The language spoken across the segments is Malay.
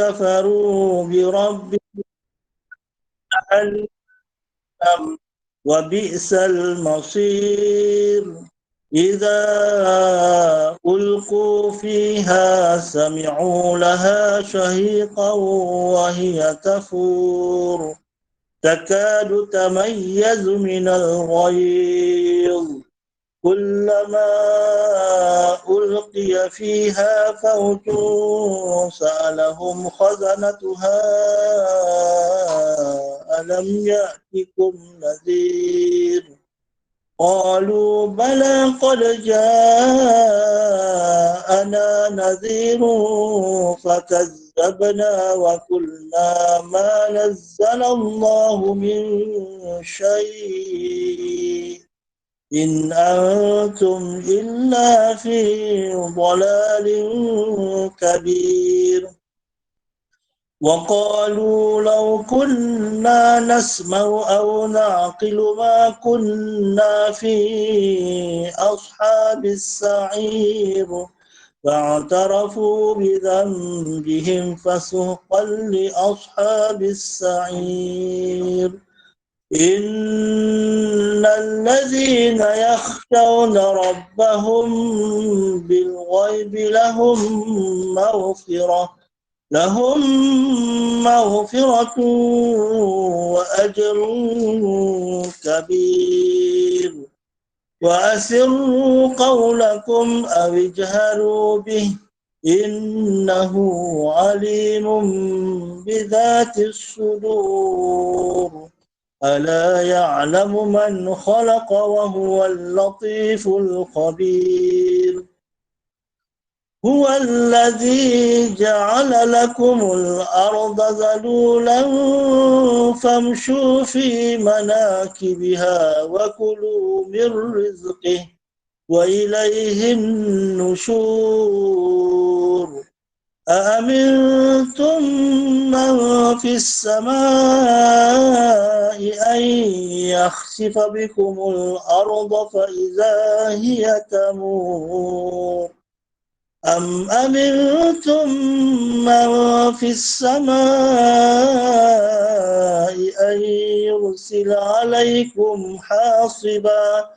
كفروا بربهم جهنم وبئس المصير إذا ألقوا فيها سمعوا لها شهيقا وهي تفور تكاد تميز من الغيظ كلما ألقي فيها فوج سألهم خزنتها ألم يأتكم نذير قالوا بلى قد جاءنا نذير فكذبنا وقلنا ما نزل الله من شيء إن أنتم إلا في ضلال كبير وقالوا لو كنا نسمع أو نعقل ما كنا في أصحاب السعير فاعترفوا بذنبهم فسحقا لأصحاب السعير إن الذين يخشون ربهم بالغيب لهم مغفرة وأجر كبير وأسروا قولكم أو اجهروا به إنه عليم بذات الصدور ألا يعلم من خلق وهو اللطيف الخبير هو الذي جعل لكم الأرض ذلولا فامشوا في مناكبها وكلوا من رزقه وإليه النشور أأمنتم من في السماء أن يخسف بكم الأرض فإذا هي تمور أم أمنتم من في السماء أن يرسل عليكم حاصبا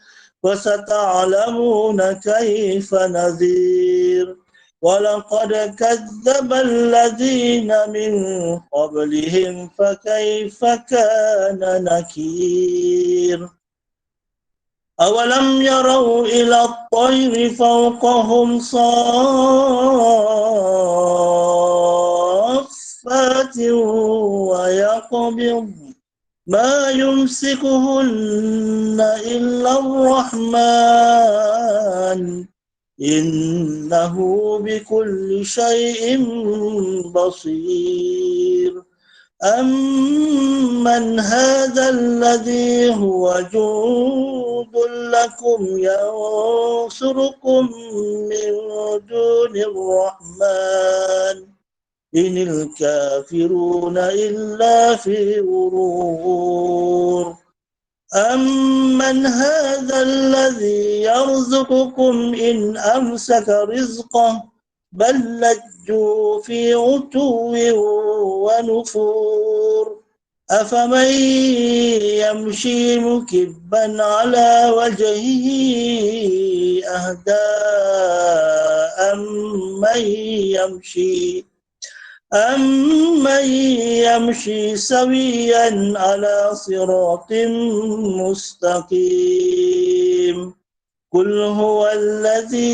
فستعلمون كيف نذير ولقد كذب الذين من قبلهم فكيف كان نكير أولم يروا إلى الطير فوقهم صافات ويقبض ما يمسكهن إلا الرحمن إنه بكل شيء بصير أمن هذا الذي هو جند لكم ينصركم من دون الرحمن إن الكافرون إلا في غرور أمن هذا الذي يرزقكم إن أمسك رزقه بل لجوا في عتو ونفور أفمن يمشي مكبا على وجهه أهدى أمن يمشي سويا على صراط مستقيم قل هو الذي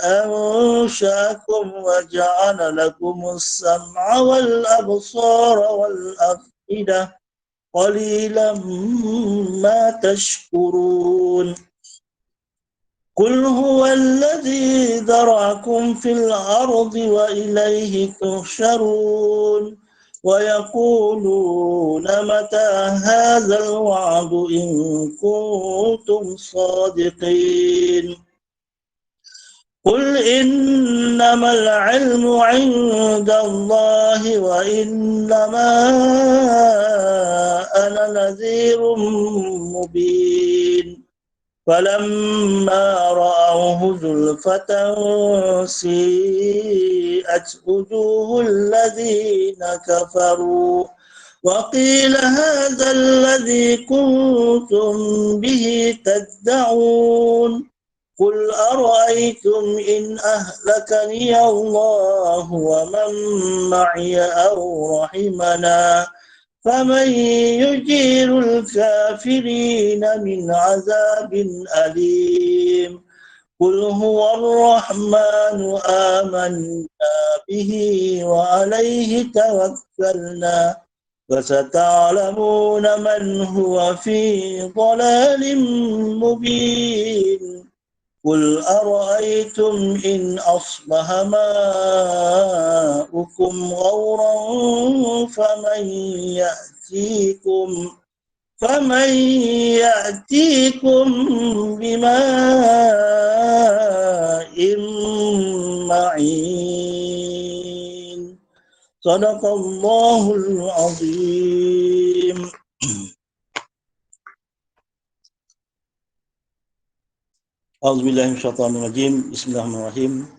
أنشأكم وجعل لكم السمع والأبصار والأفئدة قليلا ما تشكرون قل هو الذي ذرأكم في الأرض وإليه تحشرون ويقولون متى هذا الوعد إن كنتم صادقين قل إنما العلم عند الله وإنما أنا نذير مبين فلما رأوه زلفة سيئت وجوه الذين كفروا وقيل هذا الذي كنتم به تدعون قل أرأيتم إن أهلكني الله ومن معي أو رحمنا فمن يجير الكافرين من عذاب أليم قل هو الرحمن آمنا به وعليه توكلنا فستعلمون من هو في ضلال مبين قل أرأيتم إن أصبح ماؤكم غورا فمن يأتيكم بماء معين صدق الله العظيم. A'udzubillahi minasyaitonirrajim. Bismillahirrahmanirrahim.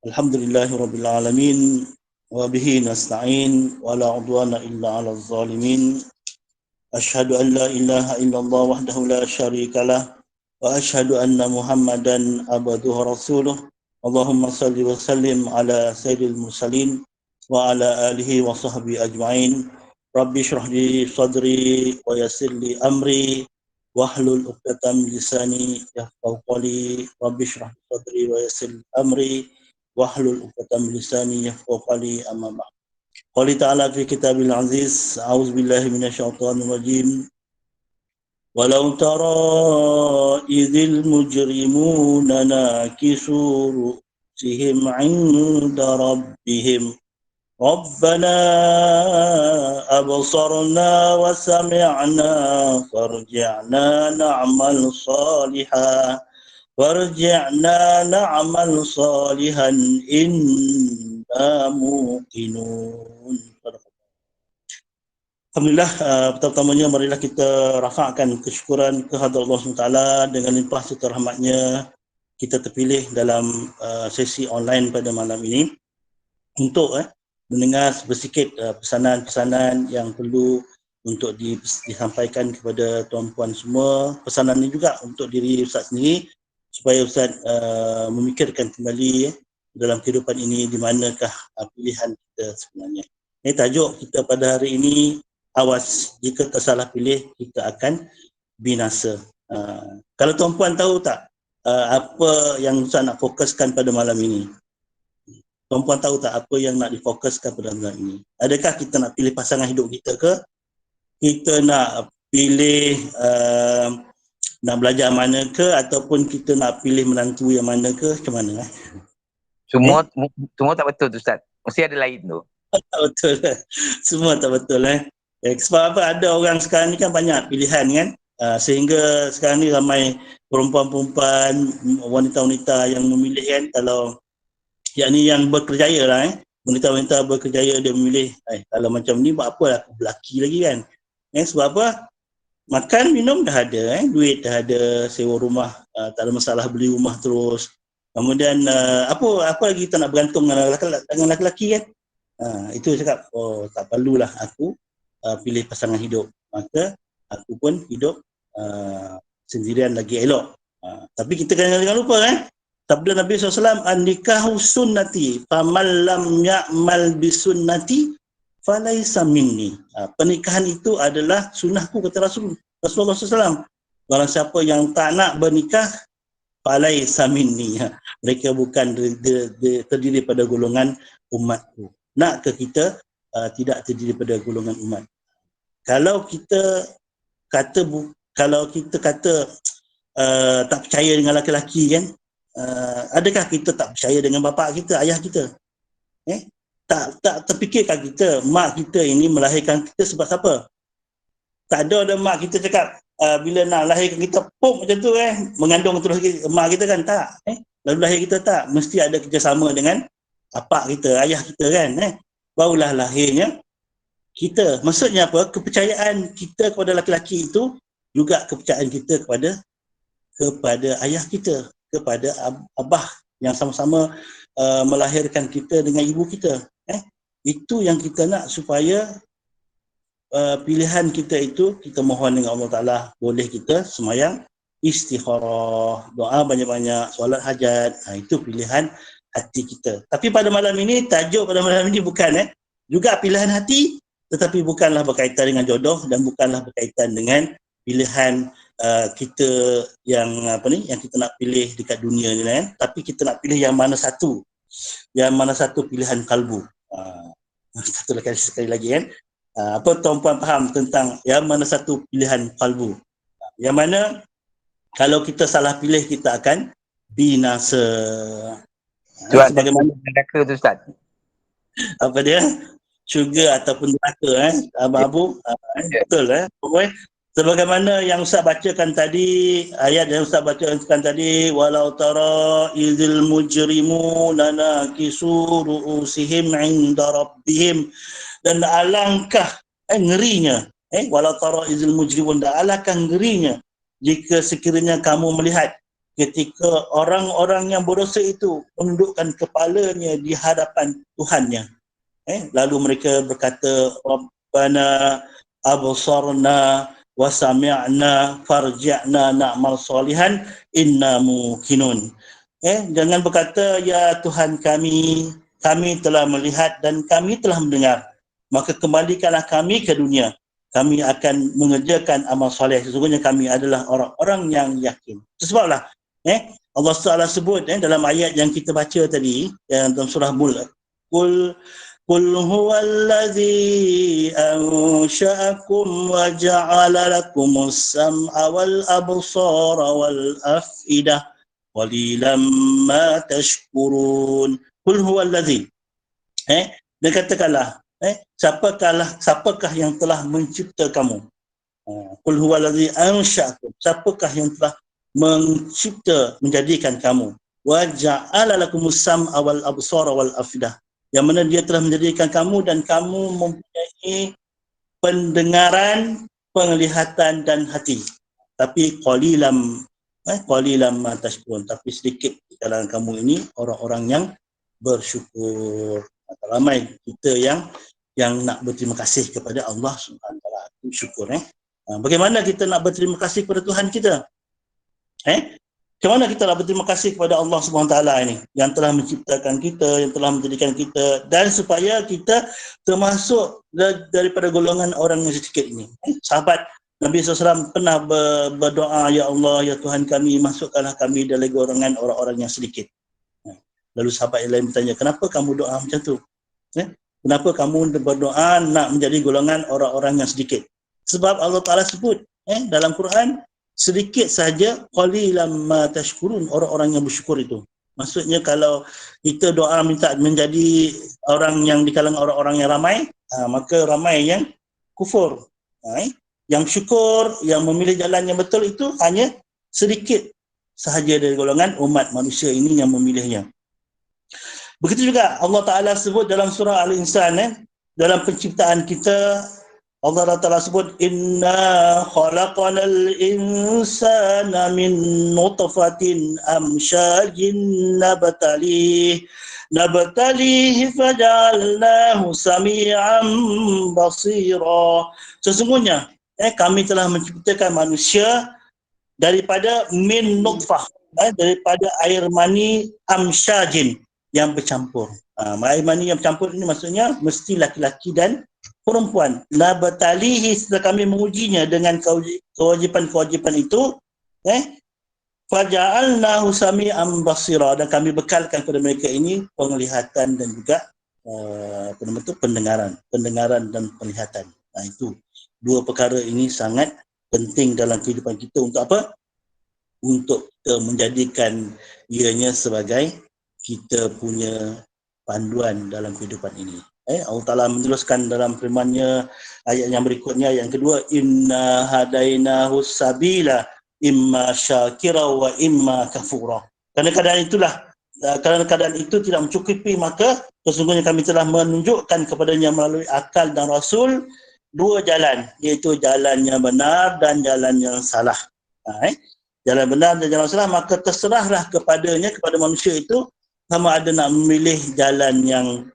Alhamdulillahirabbil alamin wa bihi nasta'in wa la 'udwana illa 'alal zalimin. Asyhadu an la ilaha illallah wahdahu la syarikalah wa asyhadu anna Muhammadan abduhu wa rasuluh. Allahumma shalli wa sallim ala sayyidil mursalin wa ala alihi wa sahbihi ajma'in. Rabbi shrah li sadri wa yassir li amri wahlul 'uqdatam lisani yafqahu qawli rabbi shrah li sadri wa yassir li amri wahlul 'uqdatam lisani yafqahu qawli amma ba'd. Qali ta'ala fi kitabil aziz a'udzubillahi minasyaitonir rajim walau tara idzil mujrimuna nakisu ru'sihim 'inda rabbihim Rabbana absarna wa sami'na farji'na na'mal salihan inna muqinun. Alhamdulillah, pertama-tamanya marilah kita rafa'kan kesyukuran kehadrat Allah SWT dengan limpah serta rahmatnya kita terpilih dalam sesi online pada malam ini untuk mendengar sedikit pesanan-pesanan yang perlu untuk disampaikan kepada tuan-puan semua. Pesanan ini juga untuk diri Ustaz sendiri supaya Ustaz memikirkan kembali dalam kehidupan ini di manakah pilihan kita sebenarnya. Tajuk kita pada hari ini, awas jika tersalah pilih kita akan binasa. Kalau tuan-puan tahu tak apa yang Ustaz nak fokuskan pada malam ini? Tuan-puan tahu tak apa yang nak difokuskan pada malam ini? Adakah kita nak pilih pasangan hidup kita ke? Kita nak pilih nak belajar mana ke? Ataupun kita nak pilih menantu yang mana ke? Macam mana? Semua tak betul tu Ustaz. Mesti ada lain tu. Tak betul. Semua tak betul. Sebab apa? Ada orang sekarang ni kan banyak pilihan kan? Sehingga sekarang ni ramai perempuan-perempuan, wanita-wanita yang memilih kan, kalau yakni yang berkerjaya lah wanita-wanita berkerjaya dia memilih kalau macam ni buat apa aku berlaki lagi kan. Sebab apa? Makan, minum dah ada, duit dah ada, sewa rumah, tak ada masalah, beli rumah terus. Kemudian apa lagi kita nak bergantung dengan lelaki kan. Itu cakap, oh tak perlulah aku pilih pasangan hidup. Maka aku pun hidup sendirian lagi elok. Tapi kita jangan lupa sabda Nabi SAW, an-nikahu sunnati faman lam ya'mal bisunnati falaisa minni. Pernikahan itu adalah sunnahku, kata Rasulullah SAW. Barang siapa yang tak nak bernikah, falaisa minni. Mereka bukan terdiri pada golongan umatku. Nak ke kita tidak terdiri pada golongan umat. Kalau kita kata tak percaya dengan lelaki kan, adakah kita tak percaya dengan bapa kita, ayah kita? Tak terfikirkan kita mak kita ini melahirkan kita sebab siapa? Tak ada mak kita cakap bila nak lahirkan kita pop macam tu mengandung terus mak kita kan, tak. Lalu lahir kita tak, mesti ada kerjasama dengan bapa kita, ayah kita kan, barulah lahirnya kita. Maksudnya apa? Kepercayaan kita kepada lelaki itu juga kepercayaan kita kepada kepada ayah kita, kepada abah yang sama-sama melahirkan kita dengan ibu kita. Itu yang kita nak, supaya pilihan kita itu, kita mohon dengan Allah Ta'ala, boleh kita semayang istikharah, doa banyak-banyak, solat hajat. Itu pilihan hati kita. Tapi pada malam ini, tajuk pada malam ini bukan juga pilihan hati, tetapi bukanlah berkaitan dengan jodoh dan bukanlah berkaitan dengan pilihan kita yang yang kita nak pilih dekat dunia ni kan. Tapi kita nak pilih yang mana satu pilihan kalbu. Satu sekali lagi kan. Apa tuan-puan faham tentang yang mana satu pilihan kalbu? Yang mana kalau kita salah pilih, kita akan binasa. Sebagaimana neraka tu Ustaz. Apa dia? Syurga ataupun neraka Abang Abu. Betul pokoknya sebagaimana yang Ustaz bacakan tadi, ayat yang Ustaz bacakan tadi, walau tara izil mujrimuna nakisu ru'usihim 'inda rabbihim, dan alangkah ngerinya walau tara izil mujrimun, dan alangkah ngerinya jika sekiranya kamu melihat ketika orang-orang yang berdosa itu menundukkan kepalanya di hadapan Tuhannya. Lalu mereka berkata, Rabbana absarna wa sami'na farji'na na'mal salihan inna muqinun. Jangan berkata, ya Tuhan kami telah melihat dan kami telah mendengar, maka kembalikanlah kami ke dunia, kami akan mengerjakan amal soleh, sesungguhnya kami adalah orang-orang yang yakin. Sebablah Allah Taala sebut dalam ayat yang kita baca tadi, dalam surah Mulk, Qul huwallazi ansha'akum wa ja'ala lakumus sam'a wal absara wal af'idah qalilan ma tashkurun. Qul huwallazi, dan katakanlah, siapakah yang telah mencipta kamu? Qul huwallazi ansha'akum, siapakah yang telah mencipta, menjadikan kamu? Wa ja'ala lakumus sam'a wal absara wal af'idah, yang mana dia telah menjadikan kamu dan kamu mempunyai pendengaran, penglihatan dan hati. Tapi qalilam ma tashkurun, tapi sedikit di kalangan kamu ini orang-orang yang bersyukur. Ramai kita yang nak berterima kasih kepada Allah Subhanahu Wa Taala. Syukur bagaimana kita nak berterima kasih kepada Tuhan kita? Macam mana kita nak berterima kasih kepada Allah Subhanahu Wa Taala ini yang telah menciptakan kita, yang telah menjadikan kita, dan supaya kita termasuk daripada golongan orang yang sedikit ini. Sahabat Nabi SAW pernah berdoa, ya Allah, ya Tuhan kami, masukkanlah kami dari golongan orang-orang yang sedikit. Lalu sahabat yang lain bertanya, kenapa kamu doa macam tu? Kenapa kamu berdoa nak menjadi golongan orang-orang yang sedikit? Sebab Allah Ta'ala sebut dalam Quran, sedikit saja, qalilan ma tashkurun, orang-orang yang bersyukur itu. Maksudnya kalau kita doa minta menjadi orang yang di kalangan orang-orang yang ramai, maka ramai yang kufur. Yang syukur, yang memilih jalan yang betul itu hanya sedikit sahaja dari golongan umat manusia ini yang memilihnya. Begitu juga Allah Ta'ala sebut dalam surah Al-Insan, dalam penciptaan kita, Allah Ta'ala sebut, inna khalaqanal insana min nutfatin amsyajin nabtalih faja'alnahu sami'an basira. Sesungguhnya kami telah menciptakan manusia daripada min nutfah, daripada air mani amsyajin, yang bercampur. Air mani yang bercampur ini maksudnya mesti laki-laki dan perempuan. Nabtalihi, setelah kami mengujinya dengan kewajipan-kewajipan itu, faja'alnahu sami'an basira, dan kami bekalkan kepada mereka ini penglihatan dan juga pendengaran dan penglihatan. Itu dua perkara ini sangat penting dalam kehidupan kita. Untuk apa? Untuk kita menjadikan ianya sebagai kita punya panduan dalam kehidupan ini. Allah Ta'ala meneruskan dalam firman-Nya ayat yang berikutnya, yang kedua, inna hadainahu sabila imma syakira wa imma kafura. Kadang-kadang itu tidak mencukupi, maka sesungguhnya kami telah menunjukkan kepadanya melalui akal dan Rasul dua jalan, iaitu jalan yang benar dan jalan yang salah. jalan benar dan jalan salah, maka terserahlah kepadanya, kepada manusia itu, sama ada nak memilih jalan yang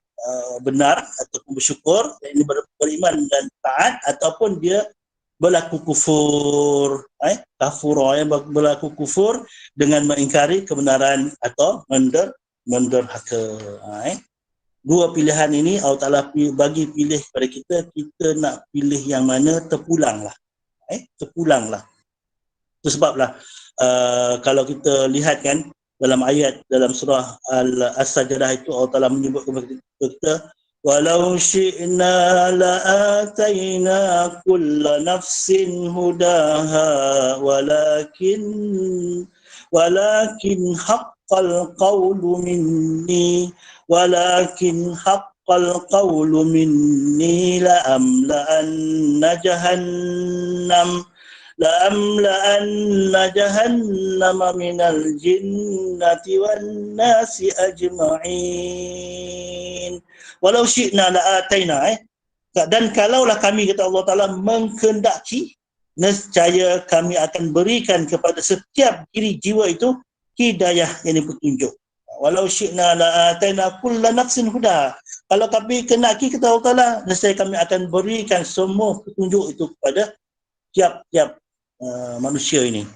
benar ataupun bersyukur, yang ini beriman dan taat, ataupun dia berlaku kufur, kafur, berlaku kufur dengan mengingkari kebenaran atau menderhaka. Dua pilihan ini Allah Ta'ala bagi pilih kepada kita, kita nak pilih yang mana, terpulanglah. Terpulanglah. Itu sebablah kalau kita lihat kan dalam ayat dalam surah As-Sajdah itu Allah Ta'ala menyebut kepada kita, walau syi'na la'atayna kulla nafsin hudaha walakin haqqal qawlu minni la'amla'anna jahannama minal jinnati wan nasi ajma'in. Walau syi'na la'atayna, dan kalaulah kami, kata Allah Ta'ala, menghendaki, nescaya kami akan berikan kepada setiap diri jiwa itu hidayah, yang petunjuk. Walau syi'na la'atayna kulla nafsin huda. Kalau kami kendaki, kata Allah Ta'ala, nescaya kami akan berikan semua petunjuk itu kepada tiap-tiap manusia ini.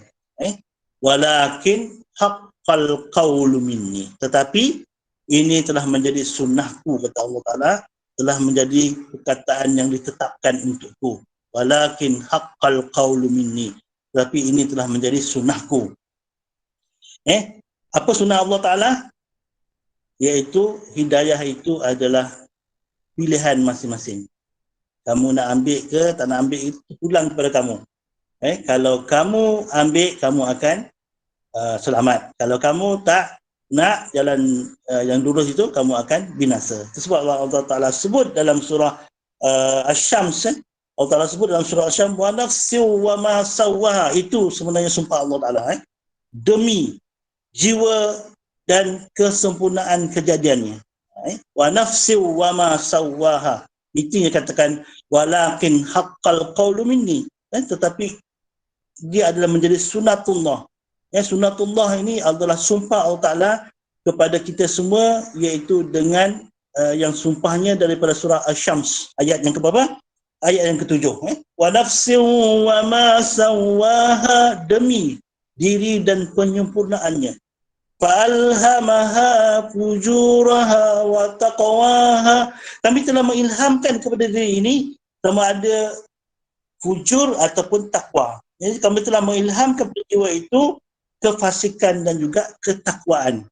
Walakin haqqal qawlu minni. Tetapi ini telah menjadi sunnahku, kata Allah Ta'ala, telah menjadi perkataan yang ditetapkan untukku. Walakin haqqal qawlu minni. Tetapi ini telah menjadi sunnahku. Apa sunnah Allah Ta'ala? Iaitu hidayah itu adalah pilihan masing-masing. Kamu nak ambil ke tak nak ambil, itu pulang kepada kamu. Kalau kamu ambil, kamu akan selamat. Kalau kamu tak nak jalan yang lurus itu, kamu akan binasa. Itu sebab Allah Ta'ala sebut dalam surah Asy-Syams, Allah Ta'ala sebut dalam surah Asy-Syams, wa nafsin wa ma sawwaha. Itu sebenarnya sumpah Allah Ta'ala, demi jiwa dan kesempurnaan kejadiannya. Wa nafsin wa ma sawwaha. Itu yang katakan walakin haqqal qawlu minni. Tetapi dia adalah menjadi sunatullah. Sunatullah ini adalah sumpah Allah Ta'ala kepada kita semua, iaitu dengan yang sumpahnya daripada surah Asy-Syams. Ayat yang keberapa? Ayat yang ke-7. Wa nafsin wa ma sawwaha, demi diri dan penyempurnaannya. Fa'alhamaha fujuraha wa taqwaha. Kami telah mengilhamkan kepada diri ini sama ada fujur ataupun takwa. Jadi kami telah mengilhamkan kepada jiwa itu kefasikan dan juga ketakwaan.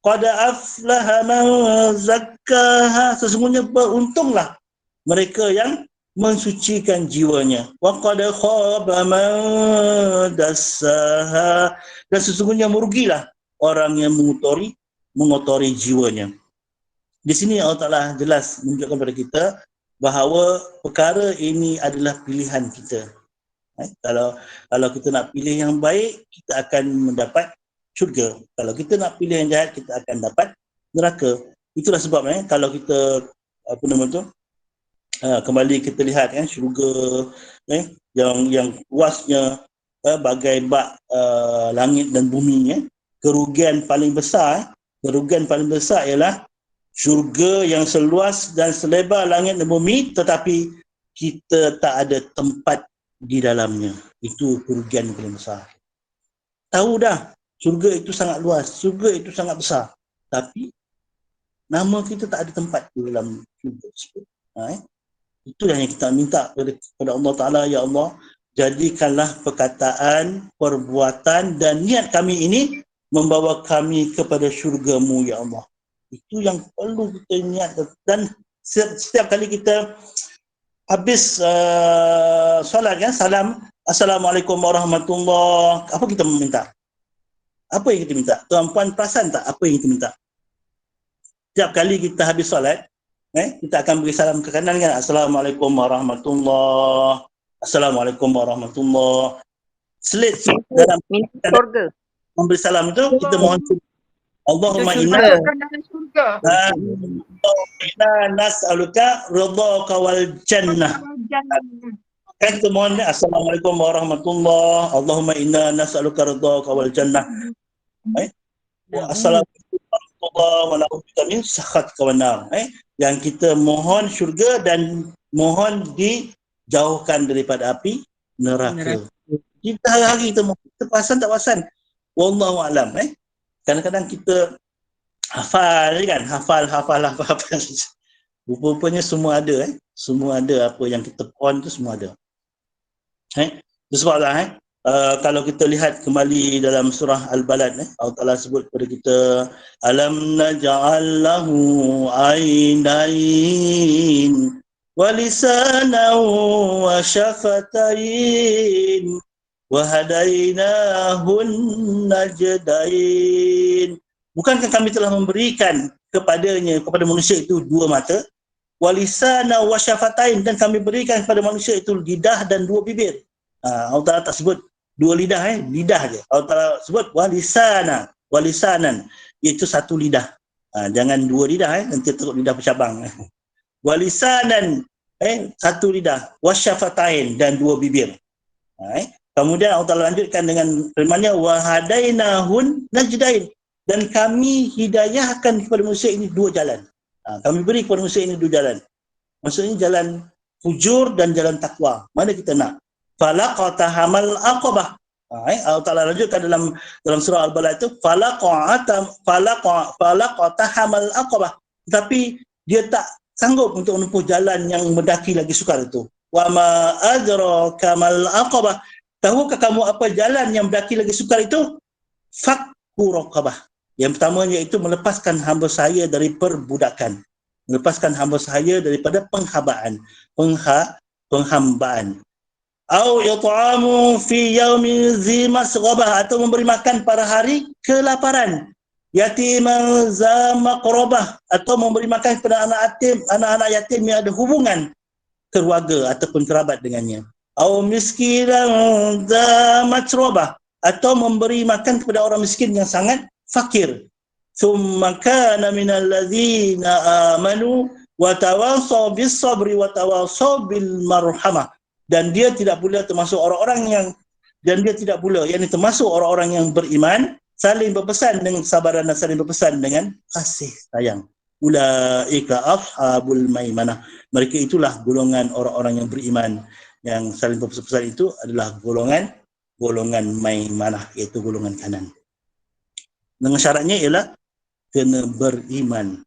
Qad aflaha man zakkaha, sesungguhnya beruntunglah mereka yang mensucikan jiwanya. Wa qad khaba man dassaha, dan sesungguhnya merugilah orang yang mengotori jiwanya. Di sini Allah Ta'ala jelas menunjukkan kepada kita bahawa perkara ini adalah pilihan kita. Kalau kita nak pilih yang baik, kita akan mendapat syurga. Kalau kita nak pilih yang jahat, kita akan dapat neraka. Itulah sebabnya kalau kita kembali kita lihat syurga yang luasnya bagai bak langit dan bumi. Kerugian paling besar ialah syurga yang seluas dan selebar langit dan bumi, tetapi kita tak ada tempat di dalamnya. Itu kerugian yang paling besar. Tahu dah, syurga itu sangat luas, syurga itu sangat besar, tapi nama kita tak ada tempat di dalam syurga tersebut. Itulah yang kita minta kepada Allah Ta'ala. Ya Allah, jadikanlah perkataan, perbuatan dan niat kami ini membawa kami kepada syurga-Mu, ya Allah. Itu yang perlu kita niat. Dan setiap kali kita habis solat salam, Assalamualaikum warahmatullahi, apa kita meminta? Apa yang kita minta? Tuan-puan perasan tak apa yang kita minta? Setiap kali kita habis solat, kita akan beri salam ke kanan kan? Assalamualaikum warahmatullahi, Assalamualaikum warahmatullahi. Selit dalam surga. Memberi salam itu kita mohon Allahumma inna nas'aluka ridhaka wal jannah. Kan kita mohon Assalamualaikum warahmatullahi wabarakatuh. Allahumma inna nas'aluka ridhaka wal jannah. Assalamualaikum warahmatullahi wa na'udzubika min sakhatika wan nar. Yang kita mohon syurga dan mohon dijauhkan daripada api neraka. Kita hari-hari kita mohon, kita perasan tak perasan. Wallahu alam. Kadang-kadang kita hafal kan, hafal. Rupanya semua ada. Semua ada apa yang kita pohon tu semua ada. Itu sebablah kalau kita lihat kembali dalam surah Al-Balad, Allah Ta'ala sebut kepada kita, alam naj'al lahu ainain wa lisanan wa syafatain wa hadainahun najdain. Bukankah kami telah memberikan kepada manusia itu dua mata, wa lisanan wa syafatain, dan kami berikan kepada manusia itu lidah dan dua bibir. Allah Ta'ala tak sebut dua lidah, lidah je. Allah Ta'ala sebut walisanan, iaitu satu lidah. Jangan dua lidah, nanti teruk lidah bercabang. Walisanan, satu lidah. Wasyafatain, dan dua bibir. Kemudian Allah Ta'ala lanjutkan dengan firman-Nya, wahadainahun najdain, dan kami hidayahkan kepada manusia ini dua jalan. Kami beri kepada manusia ini dua jalan. Maksudnya jalan fujur dan jalan takwa. Mana kita nak? Falaqata hamal aqabah. Allah Ta'ala lanjutkan dalam surah Al-Balad itu, falaqata hamal aqabah. Tapi dia tak sanggup untuk menempuh jalan yang mendaki lagi sukar itu. Wa ma adraka mal aqabah. Tahukah kamu apa jalan yang mendaki lagi sukar itu? Fakku raqabah. Yang pertamanya itu melepaskan hamba saya dari perbudakan. Melepaskan hamba saya daripada penghambaan. Au yut'amu fi yaumin zi masghabah, atau memberi makan pada hari kelaparan. Yatiman za maqrabah, atau memberi makan kepada anak-anak yatim yang ada hubungan keluarga ataupun kerabat dengannya. Au miskinan za matrabah, atau memberi makan kepada orang miskin yang sangat fakir. Tsumma kana minal ladzina amanu wa tawassaw bis sabri wa tawassaw bil marhamah. Dan dia tidak pula termasuk orang-orang yang termasuk orang-orang yang beriman, saling berpesan dengan kesabaran dan saling berpesan dengan kasih sayang. Ulaika ashabul maimanah. Mereka itulah golongan orang-orang yang beriman, yang saling berpesan itu adalah golongan maimanah, iaitu golongan kanan. Dengan syaratnya ialah kena beriman.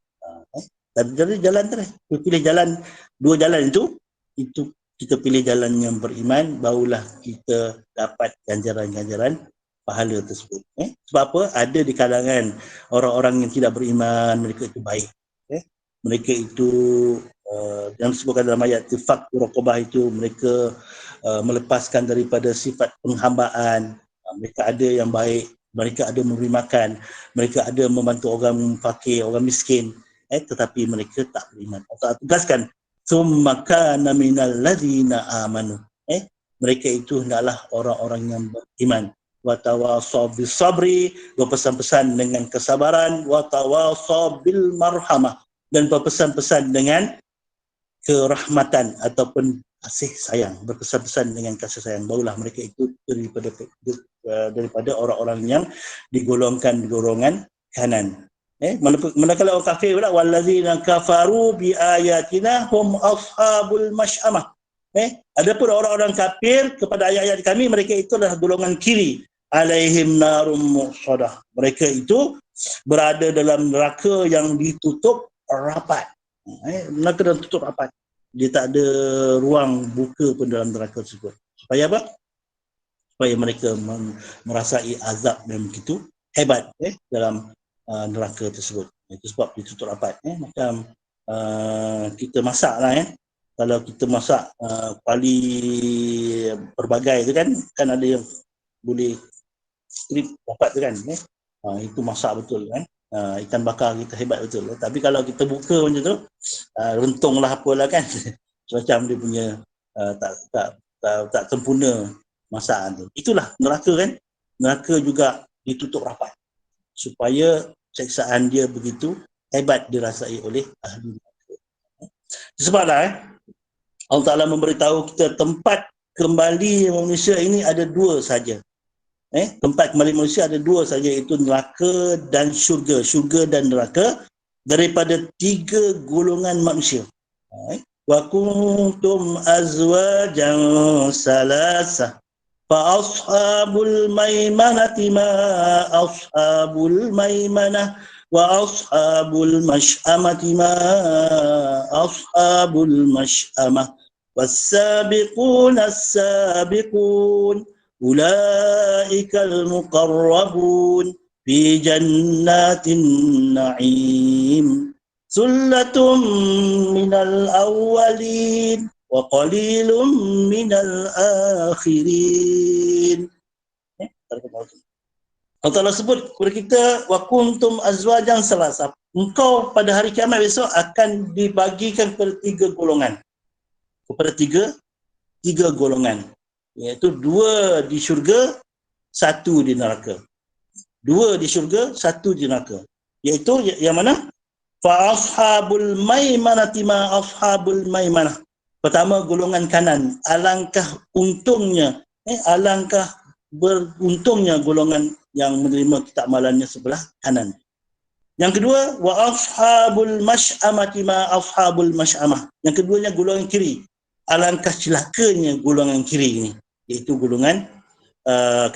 Jadi jalan terus. Pilih jalan, dua jalan itu kita pilih jalan yang beriman, barulah kita dapat ganjaran-ganjaran pahala tersebut. Sebab apa? Ada di kalangan orang-orang yang tidak beriman, mereka itu baik. Mereka itu yang disebutkan dalam ayat tifak raqabah itu, mereka melepaskan daripada sifat penghambaan. Mereka ada yang baik, mereka ada memberi makan, mereka ada membantu orang fakir, orang miskin, tetapi mereka tak beriman. Allah tegaskan, summa kana minal ladzina amanu. Mereka itu hendaklah orang-orang yang beriman. Wa tawassaw bis sabri, berpesan-pesan dengan kesabaran, wa tawassaw bil marhamah, dan berpesan-pesan dengan kerahmatan ataupun kasih sayang, berpesan-pesan dengan kasih sayang. Barulah mereka itu daripada orang-orang yang digolongkan golongan kanan. Manakala orang kafir pula, wallazina kafaru bi ayatina hum ashabul masy'amah. Adapun orang-orang kafir kepada ayat-ayat kami, mereka itu adalah golongan kiri. Alaihim narum muqsadah. Mereka itu berada dalam neraka yang ditutup rapat. Neraka yang tutup rapat. Dia tak ada ruang buka pun dalam neraka tersebut. Supaya apa? Supaya mereka merasai azab yang begitu hebat dalam neraka tersebut. Itu sebab ditutup rapat. Macam kita masak lah. Kalau kita masak kuali berbagai tu kan ada yang boleh strip rapat tu kan. Itu masak betul kan. Ikan bakar kita hebat betul. Tapi kalau kita buka macam tu, rentung lah apalah kan. Macam dia punya tak sempurna masakan tu. Itulah neraka kan. Neraka juga ditutup rapat. Supaya seksaan dia begitu hebat dirasai oleh ahli neraka. Sebablah Allah Ta'ala memberitahu kita tempat kembali manusia ini ada dua saja. Tempat kembali manusia ada dua saja, iaitu neraka dan syurga. Syurga dan neraka daripada tiga golongan manusia. Wa kuntum azwajan salasa fa ashabul maimanati ma ashabul maimanah wa ashabul mash'amati ma ashabul mash'amah was-sabiqun as-sabiqun ulaikal muqarrabun fi jannatin na'im sullatum minal awwalin wa qalilum minal akhirin. Allah Ta'ala sebut kepada kita, wa kuntum azwajan salasa. Engkau pada hari kiamat besok akan dibagikan kepada tiga golongan. Kepada tiga golongan. Iaitu dua di syurga, satu di neraka. Dua di syurga, satu di neraka. Iaitu yang mana? Fa ashabul maimanati ma ashabul maimanah. Pertama, golongan kanan. Alangkah untungnya, alangkah beruntungnya golongan yang menerima kitab amalannya sebelah kanan. Yang kedua, wa ashabul mash'amati ma ashabul mash'amah. Yang keduanya golongan kiri. Alangkah celakanya golongan kiri ini, iaitu golongan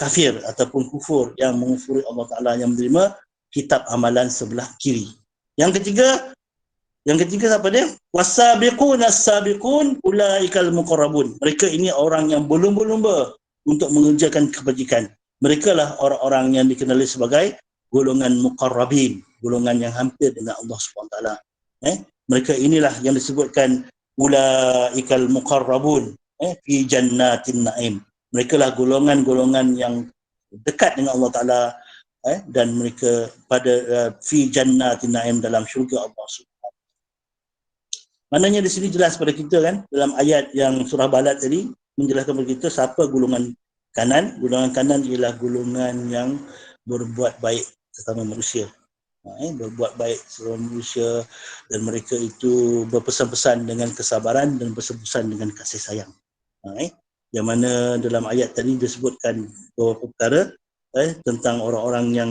kafir ataupun kufur yang mengufuri Allah Ta'ala, yang menerima kitab amalan sebelah kiri. Yang ketiga siapa dia? Wasabiqun as-sabiqun ulaikal muqarrabun. Mereka ini orang yang berlumba-lumba untuk mengerjakan kebajikan. Mereka lah orang-orang yang dikenali sebagai golongan muqarrabin, golongan yang hampir dengan Allah SWT. Mereka inilah yang disebutkan ulaikal muqarrabun fi jannatin na'im. Mereka lah golongan-golongan yang dekat dengan Allah Ta'ala, dan mereka pada fi jannatin na'im, dalam syurga Allah SWT. Maknanya di sini jelas pada kita kan, dalam ayat yang surah Balad tadi menjelaskan kepada kita siapa golongan kanan. Golongan kanan ialah golongan yang berbuat baik sesama manusia. Berbuat baik sesama manusia, dan mereka itu berpesan-pesan dengan kesabaran dan berpesan-pesan dengan kasih sayang. Yang mana dalam ayat tadi disebutkan beberapa perkara tentang orang-orang yang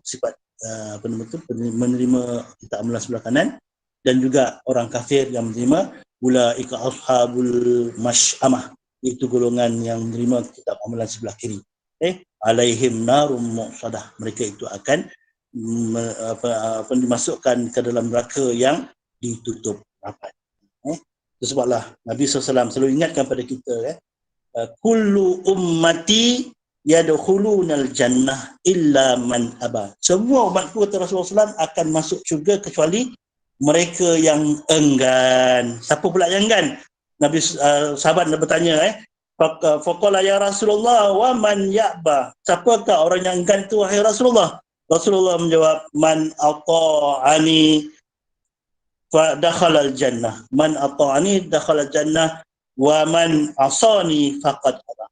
sifat menerima kitab amalan sebelah kanan, dan juga orang kafir yang menerima ulaika ashabul mash'amah, iaitu golongan yang menerima kitab amalan sebelah kiri. Alaihim narum muqsadah. Mereka itu akan dimasukkan ke dalam neraka yang ditutup rapat. Itu sebablah Nabi SAW selalu ingatkan pada kita, kullu ummati yadkhulunal jannah illa man aba. Semua umatku, kata Rasulullah SAW, akan masuk syurga kecuali mereka yang enggan. Siapa pula yang enggan? Nabi sahabat bertanya, faqala ya Rasulullah wa man ya'ba. Siapakah orang yang enggan itu, wahai Rasulullah? Rasulullah menjawab, man ata'ani fa dakhala al-jannah. Man ata'ani dakhala al-jannah wa man asani faqad aba.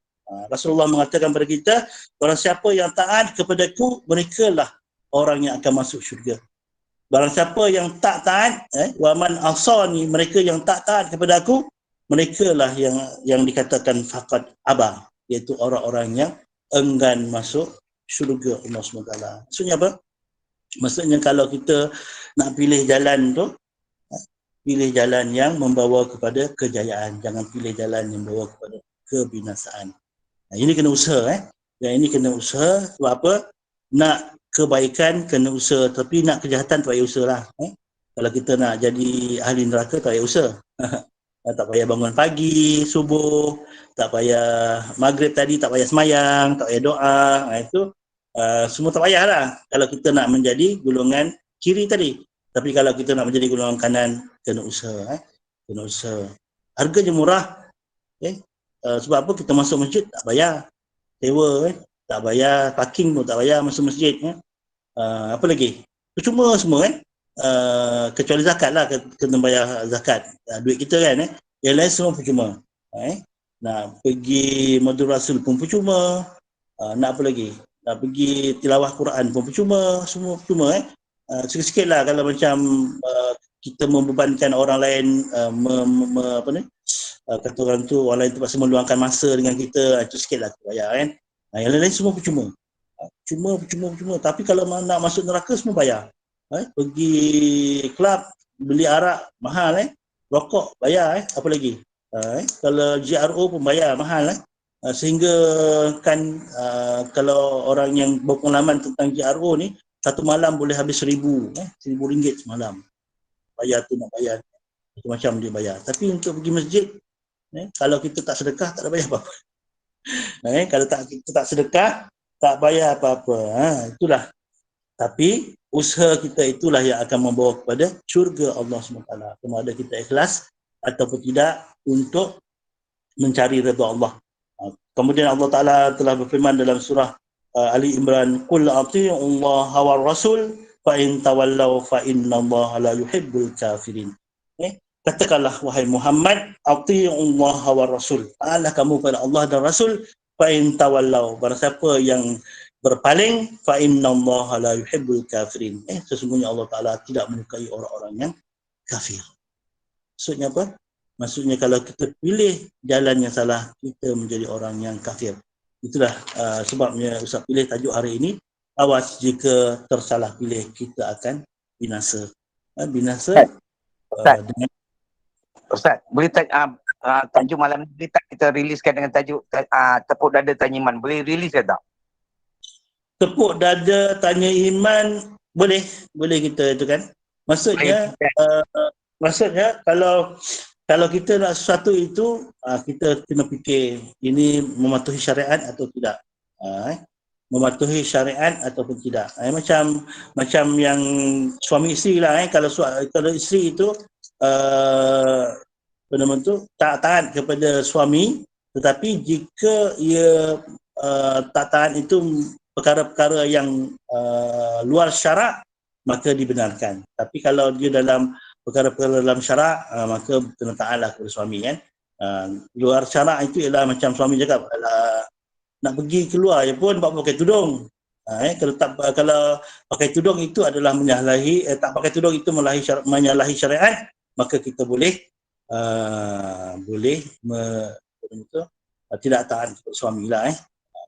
Rasulullah mengatakan kepada kita, orang siapa yang taat kepadaku, merekalah orang yang akan masuk syurga. Barang siapa yang tak taat, wa man asani, mereka yang tak taat kepada aku, merekalah yang dikatakan faqad aba, iaitu orang-orang yang enggan masuk syurga Allah SWT. Maksudnya apa? Maksudnya kalau kita nak pilih jalan tu, pilih jalan yang membawa kepada kejayaan, jangan pilih jalan yang membawa kepada kebinasaan. Ini kena usaha. Yang ini kena usaha. Sebab apa? Nak kebaikan kena usaha, tapi nak kejahatan tak payah usaha lah. Kalau kita nak jadi ahli neraka, tak payah usaha. Tak payah bangun pagi, subuh, tak payah maghrib tadi, tak payah semayang, tak payah doa. Itu semua tak payah lah kalau kita nak menjadi golongan kiri tadi. Tapi kalau kita nak menjadi golongan kanan, kena usaha. Kena usaha. Harganya murah. Sebab apa? Kita masuk masjid tak bayar sewa, tak bayar parking pun, tak bayar masuk masjid. Apa lagi? Percuma semua kan. Kecuali zakat lah, kena bayar zakat duit kita kan. Yang lain semua percuma. Nak pergi Madul Rasul pun percuma. Nak apa lagi? Nak pergi tilawah Quran pun percuma. Semua percuma. Sikit-sikit lah kalau macam kita membebankan orang lain kata orang tu orang lain terpaksa meluangkan masa dengan kita, itu sikit lah kita bayar kan. Yang lain-lain semua percuma. Percuma. Tapi kalau nak masuk neraka semua bayar. Pergi kelab, beli arak mahal rokok bayar apa lagi. Kalau GRO pun bayar mahal sehingga kan kalau orang yang berpengalaman tentang GRO ni satu malam boleh habis RM1,000 semalam. Bayar tu nak bayar macam-macam dia bayar. Tapi untuk pergi masjid kalau kita tak sedekah tak ada bayar apa-apa. Kalau kita tak sedekah tak bayar apa-apa. Itulah. Tapi usaha kita itulah yang akan membawa kepada syurga Allah SWT. Sama ada kita ikhlas ataupun tidak untuk mencari redha Allah. Kemudian Allah Ta'ala telah berfirman dalam surah Ali Imran, Qul ati'u Allah wa rasul fa in tawallaw fa inna Allah la yuhibbul kafirin. Katakanlah wahai Muhammad, ati'u Allah wa rasul. Taatlah kamu kepada Allah dan Rasul, fa in tawallaw. Barang siapa yang berpaling, fa inna Allah la yuhibbul kafirin. Sesungguhnya Allah Ta'ala tidak menyukai orang-orang yang kafir. Maksudnya apa? Maksudnya kalau kita pilih jalan yang salah, kita menjadi orang yang kafir. Itulah sebabnya Ustaz pilih tajuk hari ini, awas jika tersalah pilih, kita akan binasa. Binasa dengan Ustaz, boleh tajuk malam ni tak kita riliskan dengan tajuk tepuk dada tanya iman. Boleh rilis ke tak? Tepuk dada tanya iman boleh kita itu kan. Maksudnya kalau kita nak sesuatu itu kita kena fikir ini mematuhi syariat atau tidak. Mematuhi syariat ataupun tidak. Macam yang suami isteri lah kalau isteri itu tak taat kepada suami, tetapi jika ia tak taat itu perkara-perkara yang luar syarak, maka dibenarkan. Tapi kalau dia dalam perkara-perkara dalam syarak, maka kena taatlah kepada suami kan. Luar syarak itu ialah macam suami cakap, nak pergi keluar je pun pakai tudung. Kalau pakai tudung itu adalah menyalahi, tak pakai tudung itu menyalahi syariat, maka kita boleh tidak taat kepada suami lah.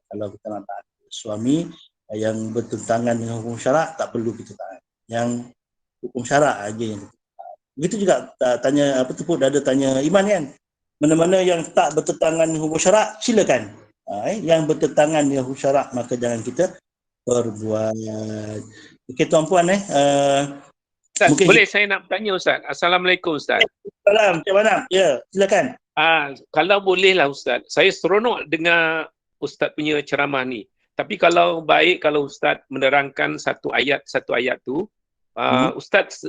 Kalau kita nak taat kepada suami yang bertentangan dengan hukum syarak, tak perlu kita taat. Yang hukum syarak aja yang kita taat. Begitu juga tanya tepuk dada tanya iman kan. Mana-mana yang tak bertentangan dengan hukum syarak, silakan. Yang bertentangan dengan hukum syarak, maka jangan kita perbuat. Okey tuan-puan Ustaz, boleh saya nak bertanya Ustaz? Assalamualaikum Ustaz. Salam, Cik Manam. Ya, silakan. Kalau bolehlah Ustaz, saya seronok dengar Ustaz punya ceramah ni. Tapi kalau baik kalau Ustaz menerangkan satu ayat tu, Ustaz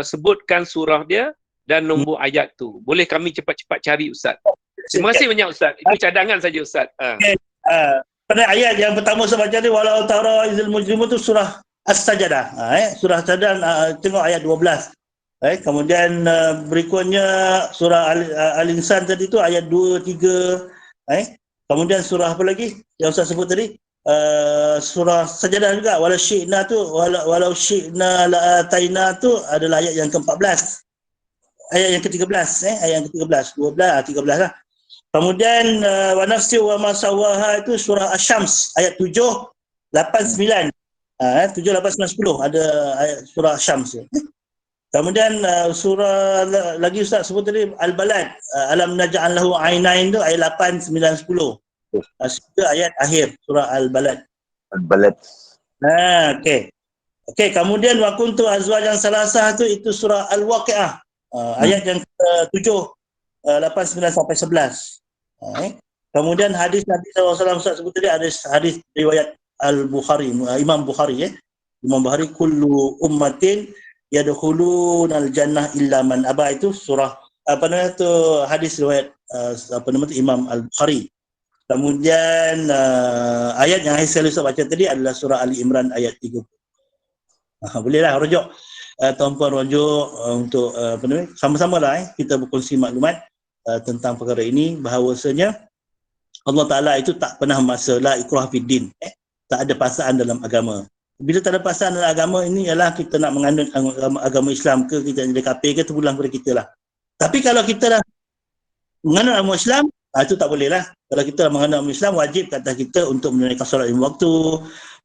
sebutkan surah dia dan nombor ayat tu. Boleh kami cepat-cepat cari Ustaz? Terima kasih banyak Ustaz. Itu cadangan saja Ustaz. Okay. Pada ayat yang pertama saya baca ni, walau tara izil mujrimun tu surah As-Sajdah. Surah As-Sajdah tengok ayat 12. Kemudian berikutnya surah Al-Insan tadi tu ayat 2, 3. Kemudian surah apa lagi yang Ustaz sebut tadi? Surah Sajdah juga, walau syi'na tu, walau syi'na la'ataina tu adalah ayat yang ke-14. Ayat yang ke-13, ayat yang ke-13, 12, 13 lah. Kemudian wa nafsi wa ma sawaha itu surah Asy-Syams ayat 7, 8, 9. 7, 8, 9, 10 ada ayat surah Asy-Syams. Kemudian surah lagi Ustaz sebut tadi Al-Balad, alam naj'al lahu ainain tu ayat 8, 9, 10. Sehingga ayat akhir surah Al-Balad. Al-Balad. Okey, kemudian wa kuntu azwajan salasah tu itu surah Al-Waqiah. Ayat yang ke-7, 8, 9 sampai 11. Kemudian hadis Nabi SAW Ustaz sebut tadi, hadis riwayat Al-Bukhari, Imam Bukhari Imam Bukhari, kullu ummatin yadkhulunal jannah illa man aba, itu surah hadis riwayat Imam Al-Bukhari. Kemudian ayat yang saya baca tadi adalah surah Ali Imran ayat 30. Bolehlah rujuk tuan-puan rujuk untuk sama-sama lah kita berkongsi maklumat tentang perkara ini, bahawasanya Allah Ta'ala itu tak pernah masa la ikrah fid din, tak ada paksaan dalam agama. Bila tak ada paksaan dalam agama ini ialah kita nak menganut agama Islam ke, kita jadi kafir ke, terpulang kepada kita lah. Tapi kalau kita dah menganut agama Islam, itu tak boleh lah. Kalau kita menganut agama Islam, wajib kata kita untuk menunaikan solat 5 waktu,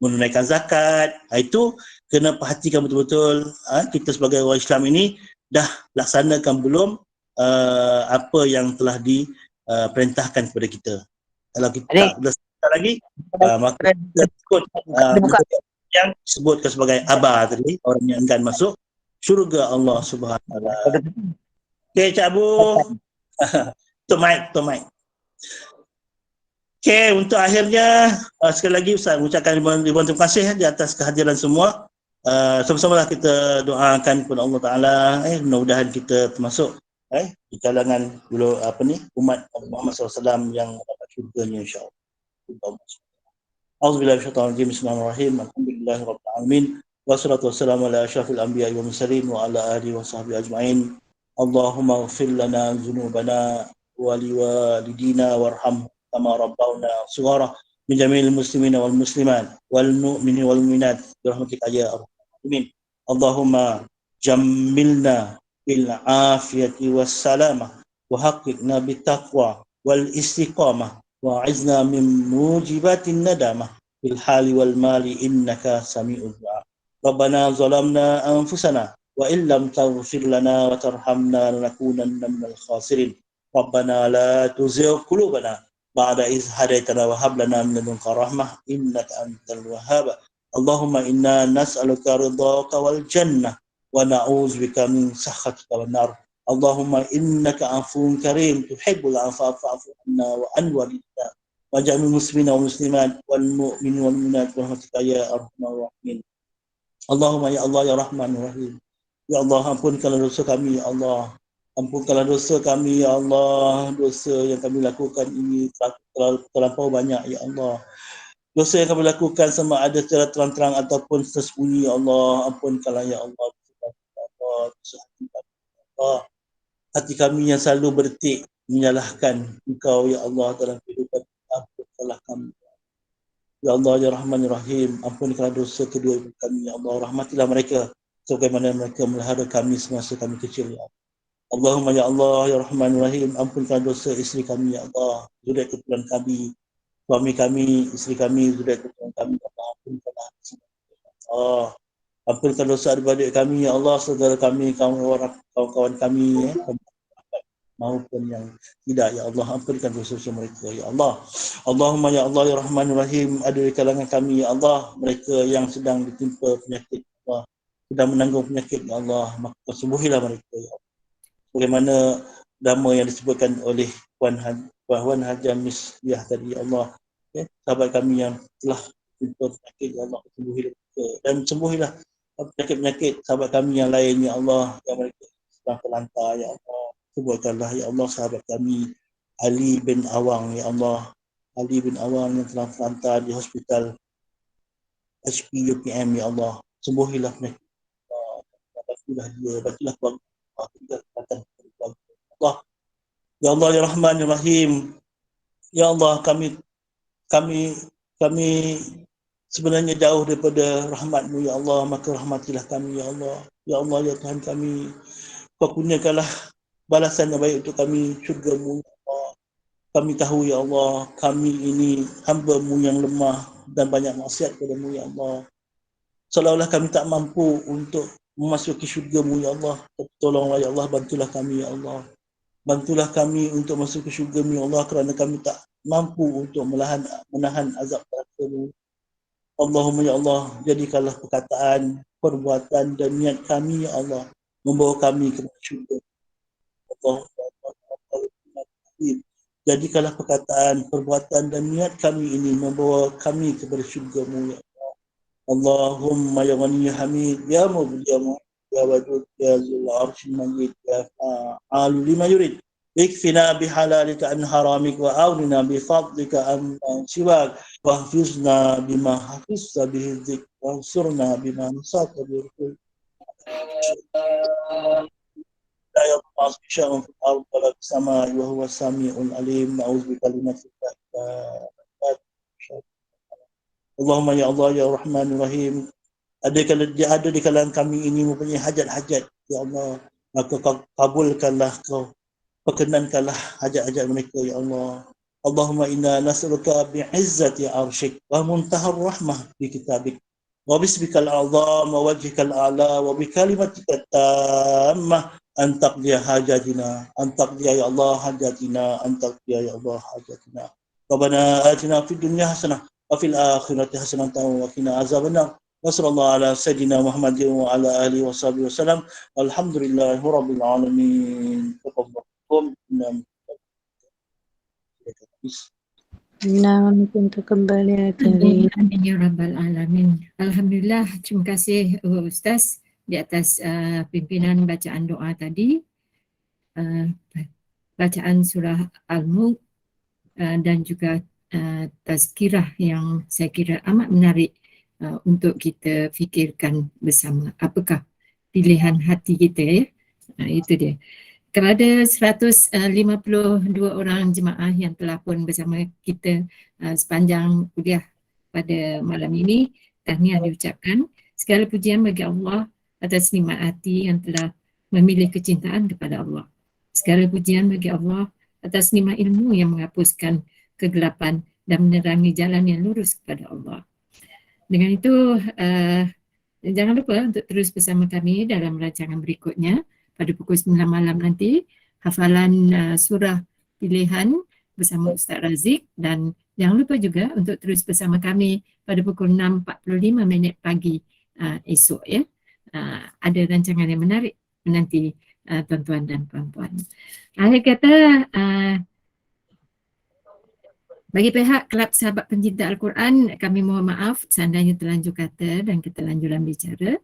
menunaikan zakat. Itu kena perhatikan betul-betul kita sebagai orang Islam ini dah laksanakan belum apa yang telah diperintahkan kepada kita. Kalau kita Ini tak laksanakan lagi, maka kita ikut yang disebutkan sebagai abar tadi, orang yang enggan masuk syurga Allah Subhanahu Wa Taala. Okey, Cik Abu. Tok Mike. Okey, untuk akhirnya sekali lagi Ustaz mengucapkan ribuan terima kasih di atas kehadiran semua. Sama-samalah kita doakan kepada Allah Taala, mudah-mudahan kita termasuk di kalangan umat Muhammad SAW yang dapat syurganya insya-Allah. Auzubillahi minasyaitonir rajim. Bismillahirrahmanirrahim. Alhamdulillahirabbil alamin. Wassalatu wassalamu ala asyrafil anbiya'i wal mursalin wa ala alihi wa sahbihi ajma'in. Allahumma ighfir lana dzunubana wa liwalidina warhamhum kama rabbawna shighara min jami'il muslimina wal muslimat wal mu'minina wal mu'minat bi rahmatika ya arhamar rahimin. Allahumma jammilna bil afiyati was salamah wa haqqiqna bit taqwa wal istiqamah wa a'izna min mujibatin nadamah bil hali wal mali innaka sami'ud du'a. Rabbana zalamna anfusana wa illam taghfir lana wa tarhamna lanakunanna minal khasirin. Rabbana la tuzigh qulubana ba'da idh hadaytana wa hab lana min ladunka rahmah innaka antal wahhab. Allahumma inna nas'aluka ridhaka wal jannah wa na'udzubika min sakhatika wan nar. Allahumma innaka afuwun karim tuhibbul afwa fa'fu anna wa an walidina wa jami'il muslimina wal muslimat wal mu'minina wal mu'minat bi rahmatika ya arhamar rahimin. Allahumma ya Allah ya Rahman ya Rahim. Ya Allah, ampunkanlah dosa kami, ya Allah. Ampunkanlah dosa kami, ya Allah. Dosa yang kami lakukan ini terlampau banyak, ya Allah. Dosa yang kami lakukan sama ada secara terang-terang ataupun tersembunyi, ya Allah. Ampunkanlah, ya Allah. Dosa hati kami, ya Allah. Hati kami yang selalu berdetik menyalahkan Engkau, ya Allah, dalam kehidupan kita. Ampunkanlah kami. Ya Allah, ya Rahman ya Rahim. Ampunkanlah dosa kedua ibu kami, ya Allah. Rahmatilah mereka sebagaimana mereka melihara kami semasa kami kecil, ya Allah. Allahumma ya Allah ya Rahman ya Rahim, ampunkan dosa isteri kami, ya Allah, zuriat keturunan kami, suami kami, isteri kami, zuriat keturunan kami, ya Allah, ampunkanlah Allah. Ampunkan dosa adik-adik kami, ya Allah, saudara kami, kawan-kawan kami, maupun yang tidak, ya Allah, ampunkan dosa-dosa mereka, ya Allah. Allahumma ya Allah ya Rahman ya Rahim, ada di kalangan kami, ya Allah, mereka yang sedang ditimpa penyakit, ya Allah, sedang menanggung penyakit, ya Allah, maka sembuhilah mereka, ya Allah. Bagaimana nama yang disebutkan oleh Puan Haja Misliah tadi, ya Allah, sahabat kami yang telah ditimpa penyakit, ya Allah, sembuhilah mereka dan sembuhilah penyakit-penyakit sahabat kami yang lain, ya Allah, yang mereka sedang terlantar, ya Allah. Sembuhkanlah, ya Allah, sahabat kami Ali bin Awang, ya Allah, Ali bin Awang yang telah terlantar di hospital HP UPM, ya Allah, sembuhilah mereka. Bantulah dia, bantulah keluarga Allah. Ya Allah ya Rahman ya Rahim. Ya Allah, kami sebenarnya jauh daripada rahmat-Mu, ya Allah, maka rahmatilah kami, ya Allah. Ya Allah ya Tuhan kami, Kau kurniakanlah balasan yang baik untuk kami, syurga-Mu, ya Allah. Kami tahu, ya Allah, kami ini hamba-Mu yang lemah dan banyak maksiat kepada-Mu, ya Allah. Seolah-olah kami tak mampu untuk memasuki syurga-Mu, ya Allah. Tolonglah, ya Allah, bantulah kami, ya Allah. Bantulah kami untuk masuk ke syurga-Mu, ya Allah, kerana kami tak mampu untuk menahan azab neraka-Mu. Allahumma ya Allah, jadikanlah perkataan, perbuatan dan niat kami, ya Allah, membawa kami ke syurga. Jadikanlah perkataan, perbuatan dan niat kami ini membawa kami kepada syurga-Mu, ya Allah. Allahumma ya Ghani ya Hamid ya Mubin ya Mu'id ya Wadud ya Zul Arshil Majid ya Fa'alu lima yurid. Ikfina bihalalika an haramik wa awlina bifadlika an siwak wa hafizna bima hafizta bihi dzik wa ansurna bima nasaka birukul. La yatmas bisya'un fil ard wa la sama wa huwa sami'un alim. Na'udzu bikalimatika Allahumma ya Allah ya Rahman ya Rahim. Ada di kalangan kami ini mempunyai hajat-hajat, ya Allah, maka kabulkanlah Kau perkenankanlah hajat-hajat mereka ya Allah. Allahumma inna nas'aluka bi'izzati arsyik wa muntahar rahmah bi kitabik wa bismikal azam wa wajhikal a'la wa bi kalimatika tammah an taqdiya hajatina ya Allah hajatina an taqdiya ya Allah hajatina. Rabbana atina fid dunya hasanah wa fil akhirati hasanah wa qina azabannar. Wa sallallahu ala sayyidina Muhammadin wa ala alihi wa sahbihi wasallam. Alhamdulillahi rabbil alamin. Taqabbalakum inna Nam kuntu kembali Amin ya rabbal alamin. Alhamdulillah, terima kasih Ustaz di atas pimpinan bacaan doa tadi, bacaan surah Al-Mulk dan juga tazkirah yang saya kira amat menarik untuk kita fikirkan bersama. Apakah pilihan hati kita ya? Itu dia. Kepada 152 orang jemaah yang telah pun bersama kita sepanjang kuliah pada malam ini, tahniah diucapkan. Segala pujian bagi Allah atas nikmat hati yang telah memilih kecintaan kepada Allah. Segala pujian bagi Allah atas nikmat ilmu yang menghapuskan kegelapan dan menerangi jalan yang lurus kepada Allah. Dengan itu, jangan lupa untuk terus bersama kami dalam rancangan berikutnya. Pada pukul 9 malam nanti, hafalan surah pilihan bersama Ustaz Razik, dan jangan lupa juga untuk terus bersama kami pada pukul 6.45 pagi esok ya. Ada rancangan yang menarik menanti tuan-tuan dan puan-puan. Akhir kata, bagi pihak Kelab Sahabat Pencinta Al-Quran, kami mohon maaf seandainya terlanjur kata dan keterlanjuran bicara.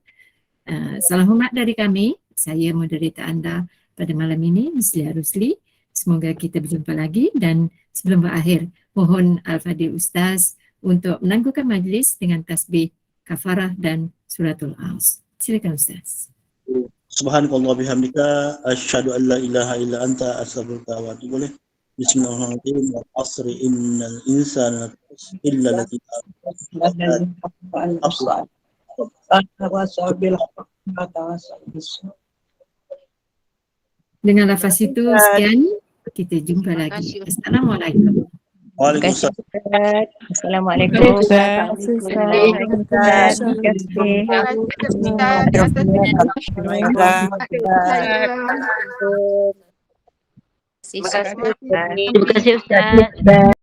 Salam hormat dari kami. Saya moderator anda pada malam ini, Mislia Rusli. Semoga kita berjumpa lagi, dan sebelum berakhir, mohon Al-Fadhil Ustaz untuk menangguhkan majlis dengan tasbih, kafarah dan suratul As. Silakan Ustaz. Subhanakallah bihamdika asyhadu an la ilaha illa anta astaghfiruka wa atubu ilaik. Bismillahirrahmanirrahim. Wal asri innal insana illa lafi Dengan lafaz itu sekian, kita jumpa lagi. Assalamualaikum. Waalaikumsalam. Assalamualaikum. Terima kasih Ustaz.